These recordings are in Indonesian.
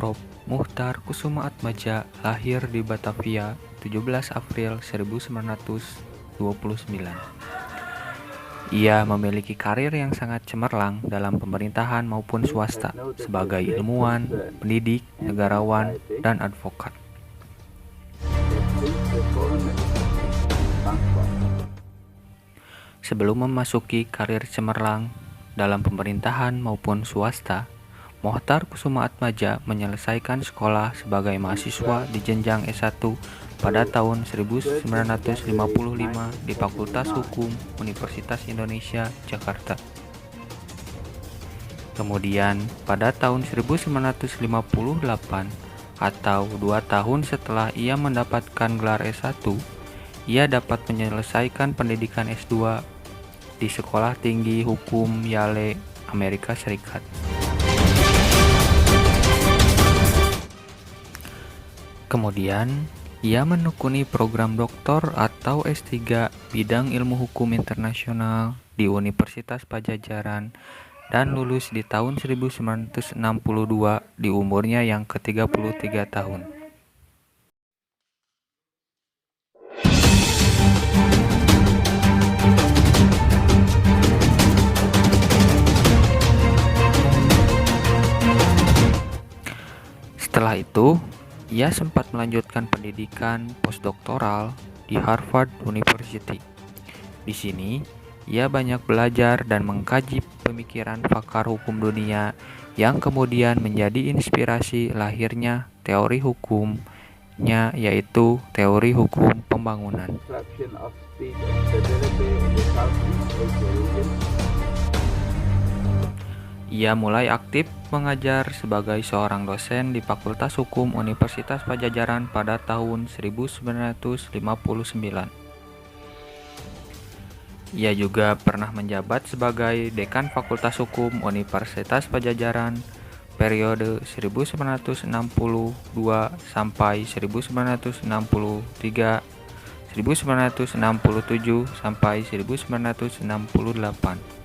Prof. Muchtar Kusumaatmadja lahir di Batavia 17 April 1929. Ia memiliki karir yang sangat cemerlang dalam pemerintahan maupun swasta sebagai ilmuwan, pendidik, negarawan, dan advokat. Sebelum memasuki karir cemerlang dalam pemerintahan maupun swasta, Muchtar Kusumaatmadja menyelesaikan sekolah sebagai mahasiswa di jenjang S1 pada tahun 1955 di Fakultas Hukum Universitas Indonesia, Jakarta. Kemudian, pada tahun 1958 atau 2 tahun setelah ia mendapatkan gelar S1, ia dapat menyelesaikan pendidikan S2 di Sekolah Tinggi Hukum Yale, Amerika Serikat. Kemudian, ia menekuni program doktor atau S3 bidang ilmu hukum internasional di Universitas Padjadjaran dan lulus di tahun 1962 di umurnya yang ke-33 tahun. Setelah itu, ia sempat melanjutkan pendidikan postdoktoral di Harvard University. Di sini, ia banyak belajar dan mengkaji pemikiran pakar hukum dunia yang kemudian menjadi inspirasi lahirnya teori hukumnya, yaitu teori hukum pembangunan. Ia mulai aktif mengajar sebagai seorang dosen di Fakultas Hukum Universitas Padjadjaran pada tahun 1959. Ia juga pernah menjabat sebagai dekan Fakultas Hukum Universitas Padjadjaran periode 1962 sampai 1963, 1967 sampai 1968.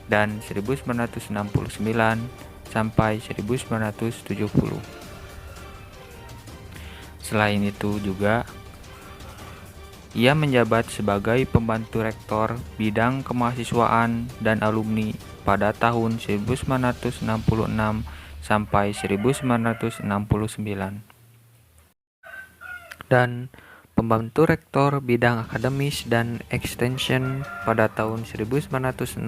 Dan 1969 sampai 1970. Selain itu juga, ia menjabat sebagai pembantu rektor bidang kemahasiswaan dan alumni pada tahun 1966 sampai 1969. Dan pembantu rektor bidang akademis dan extension pada tahun 1969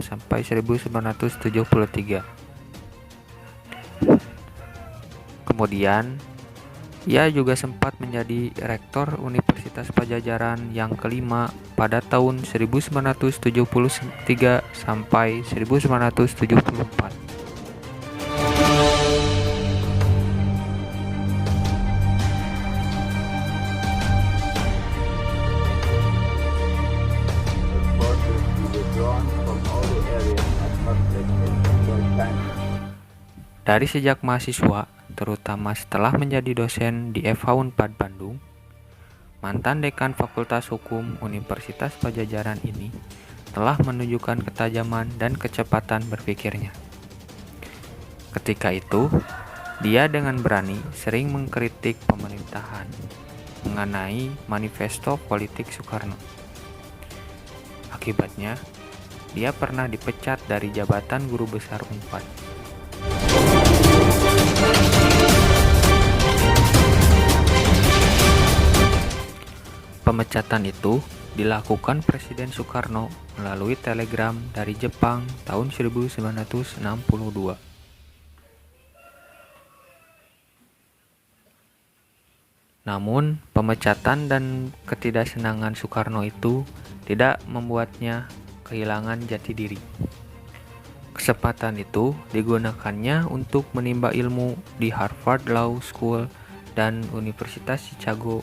sampai 1973. Kemudian, ia juga sempat menjadi rektor Universitas Padjadjaran yang kelima pada tahun 1973 sampai 1974. Dari sejak mahasiswa, terutama setelah menjadi dosen di FH Unpad Bandung, mantan dekan Fakultas Hukum Universitas Padjadjaran ini telah menunjukkan ketajaman dan kecepatan berpikirnya. Ketika itu, dia dengan berani sering mengkritik pemerintahan mengenai manifesto politik Soekarno. Akibatnya, dia pernah dipecat dari jabatan guru besar Unpad. Pemecatan itu dilakukan Presiden Soekarno melalui telegram dari Jepang tahun 1962. Namun, pemecatan dan ketidaksenangan Soekarno itu tidak membuatnya kehilangan jati diri. Kesempatan itu digunakannya untuk menimba ilmu di Harvard Law School dan Universitas Chicago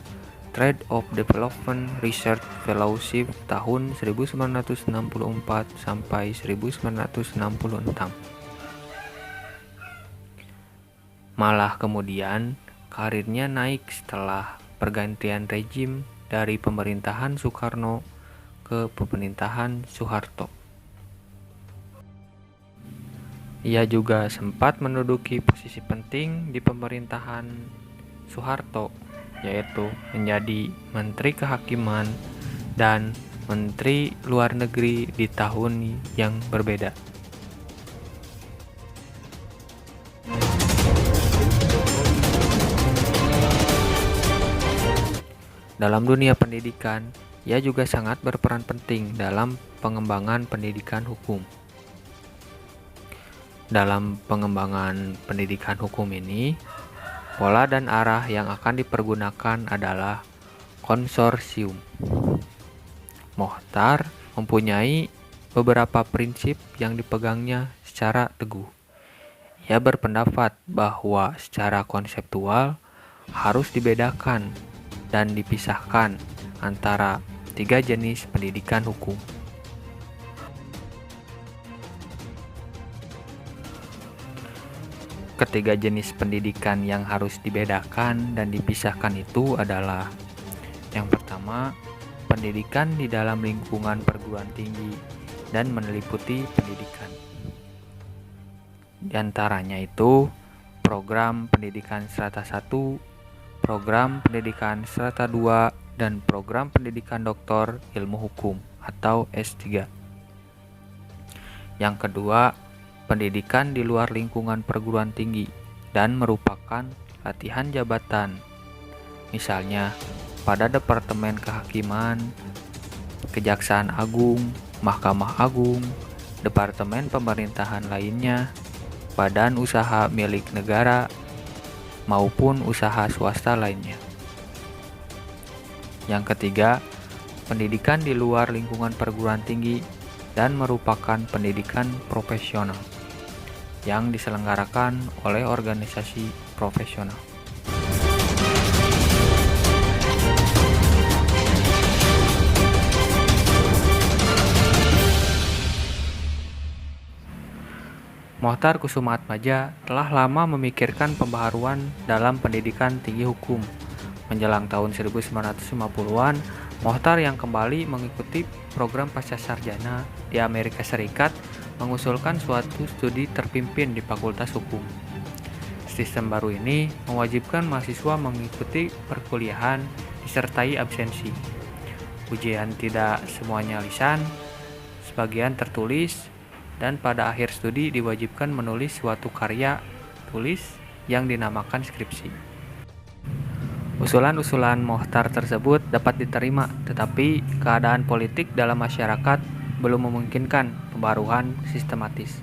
Trade of Development Research Fellowship tahun 1964 sampai 1966. Malah kemudian karirnya naik setelah pergantian rejim dari pemerintahan Soekarno ke pemerintahan Soeharto. Ia juga sempat menduduki posisi penting di pemerintahan Soeharto, yaitu menjadi Menteri Kehakiman dan Menteri Luar Negeri di tahun yang berbeda. Dalam dunia pendidikan, ia juga sangat berperan penting dalam pengembangan pendidikan hukum. Dalam pengembangan pendidikan hukum ini, pola dan arah yang akan dipergunakan adalah konsorsium. Mochtar mempunyai beberapa prinsip yang dipegangnya secara teguh. Ia berpendapat bahwa secara konseptual harus dibedakan dan dipisahkan antara 3 jenis pendidikan hukum. Ketiga jenis pendidikan yang harus dibedakan dan dipisahkan itu adalah: yang pertama, pendidikan di dalam lingkungan perguruan tinggi dan meliputi pendidikan. Di antaranya itu program pendidikan strata 1, program pendidikan strata 2, dan program pendidikan doktor ilmu hukum atau S3. Yang kedua, pendidikan di luar lingkungan perguruan tinggi dan merupakan latihan jabatan. Misalnya, pada Departemen Kehakiman, Kejaksaan Agung, Mahkamah Agung, Departemen Pemerintahan lainnya, badan usaha milik negara, maupun usaha swasta lainnya. Yang ketiga, pendidikan di luar lingkungan perguruan tinggi dan merupakan pendidikan profesional yang diselenggarakan oleh organisasi profesional. Mochtar Kusumaatmadja telah lama memikirkan pembaharuan dalam pendidikan tinggi hukum. Menjelang tahun 1950-an, Mochtar yang kembali mengikuti program pascasarjana di Amerika Serikat mengusulkan suatu studi terpimpin di Fakultas Hukum. Sistem baru ini mewajibkan mahasiswa mengikuti perkuliahan disertai absensi. Ujian tidak semuanya lisan, sebagian tertulis, dan pada akhir studi diwajibkan menulis suatu karya tulis yang dinamakan skripsi. Usulan-usulan Mochtar tersebut dapat diterima, tetapi keadaan politik dalam masyarakat belum memungkinkan pembaruan sistematis.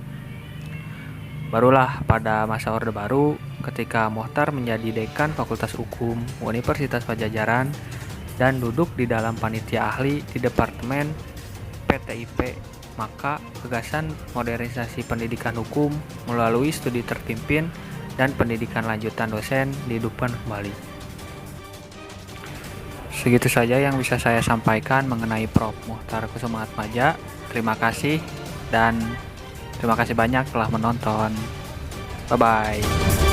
Barulah pada masa Orde Baru, ketika Mochtar menjadi dekan Fakultas Hukum Universitas Padjadjaran dan duduk di dalam panitia ahli di Departemen PTIP, maka gagasan modernisasi pendidikan hukum melalui studi terpimpin dan pendidikan lanjutan dosen dihidupkan kembali. Segitu saja yang bisa saya sampaikan mengenai Prof. Mochtar Kusumaatmadja. Terima kasih dan terima kasih banyak telah menonton. Bye-bye.